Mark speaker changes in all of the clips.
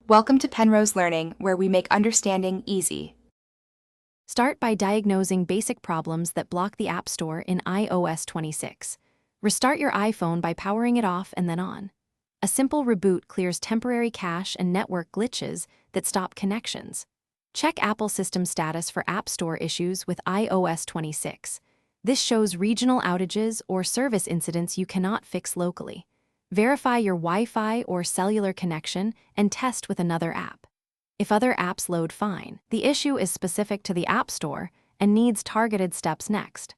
Speaker 1: Welcome to Penrose Learning, where we make understanding easy.
Speaker 2: Start by diagnosing basic problems that block the App Store in iOS 26. Restart your iPhone by powering it off and then on. A simple reboot clears temporary cache and network glitches that stop connections. Check Apple system status for App Store issues with iOS 26. This shows regional outages or service incidents you cannot fix locally. Verify your Wi-Fi or cellular connection and test with another app. If other apps load fine, the issue is specific to the App Store and needs targeted steps next.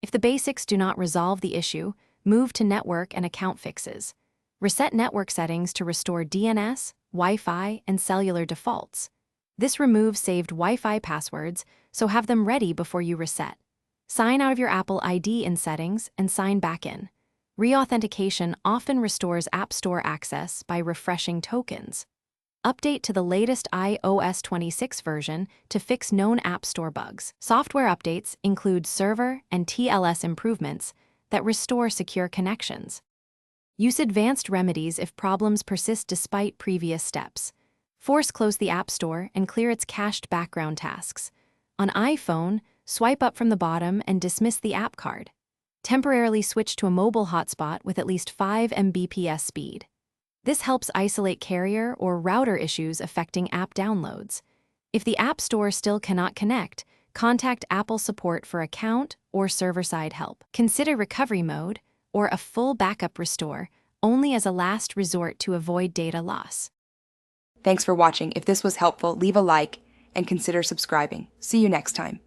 Speaker 2: If the basics do not resolve the issue, move to network and account fixes. Reset network settings to restore DNS, Wi-Fi, and cellular defaults. This removes saved Wi-Fi passwords, so have them ready before you reset. Sign out of your Apple ID in settings and sign back in. Reauthentication often restores App Store access by refreshing tokens. Update to the latest iOS 26 version to fix known App Store bugs. Software updates include server and TLS improvements that restore secure connections. Use advanced remedies if problems persist despite previous steps. Force close the App Store and clear its cached background tasks. On iPhone, swipe up from the bottom and dismiss the app card. Temporarily switch to a mobile hotspot with at least 5 Mbps speed. This helps isolate carrier or router issues affecting app downloads. If the App Store still cannot connect, contact Apple support for account or server-side help. Consider recovery mode or a full backup restore only as a last resort to avoid data loss.
Speaker 1: Thanks for watching. If this was helpful, leave a like and consider subscribing. See you next time.